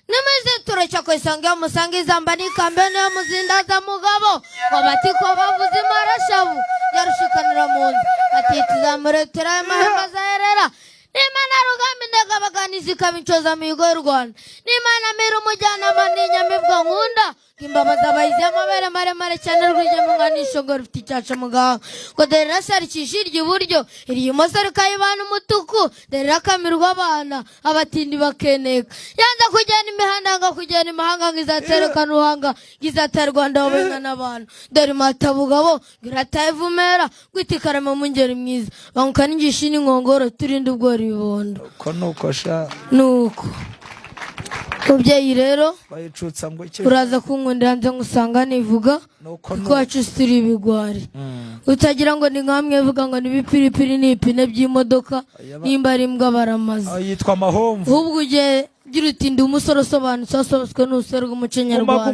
Namaze turacha kwisanga musangiza mbani kambene muzindaza mugabo wabatiko bavuze marashavu yarushikanira munzu ati tuzamuretera amahema zaherera Nimana rugami ndagabaganizi kabicoza migo y'Rwanda Nimana mira umujyana maninya mibwa nkunda kimbabaza abayize amabere maremare cyane rwije munganisho ngo rufite icyaca mugaho ngo derera sari kishirye iburyo iri imoso rikayibana umutuku derera kamirwa abana abatindi bakeneka yanza kugenda imihanda nga kugenda imahanga ngizaterekana uruhanga ngizatera Rwanda wabenga n'abantu dore matabugabo ngiratayivumera gwitikarama mu ngeri mwiza bankana ingishi n'inkongoro turinde ubwo ribondo ko nuko sha nuko Kubyeyi rero bayicutsa ngo iki uraza kunkundira nze ngusanga nivuga ko wacu siri ibigwari utagira ngo ni nkamwe vuga ngo nibipiripiri n'ipine by'imodoka nimba ari imbwa baramaze yitwa mahomvu ubwo uje gira utindi umusoro sobanutse asoboswe n'usero rw'umuco nyarwanda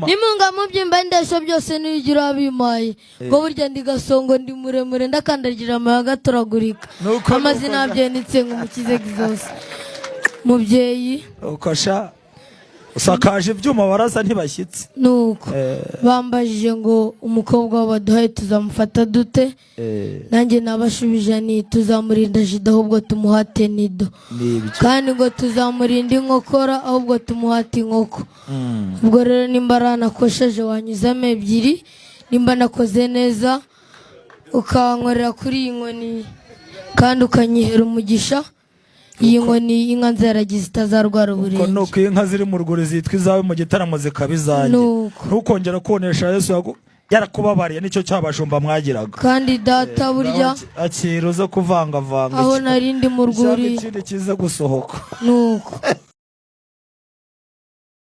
nimunga mu byimba ndesho byose nigira bimaye ngo burya ndigasongo ndi muremure ndakandagira amayaga turagurika amazina byenitse nk'umukize gizose Mubyeyi ukasha usakaje ibyuma baraza ntibashyitse nuko bambajije ngo umukobwa wabaduhaye tuzamufata dute nanjye nabashubije ni tuzamurinda jida ahubwo tumuhate nido kandi ngo tuzamurinda inkokora ahubwo tumuhate inkoko ubwo rero nimba aranakosheje wanyuzamo ebyiri nimba nakoze neza ukankorera kuri iyi nkoni kandi ukanyihera umugisha iyi nkoni inka nzaragize itazarwara uburenge nuko inka ziri mu rwuri zitwa izawe mu gitaramo zikabizange ntukongera kubonesha Yesu yarakubabariye nicyo cyabajumba mwagiraga kandi data burya akiro zo kuvangavanga aho narindi mu rwuri ikindi kiza gusohoka nuko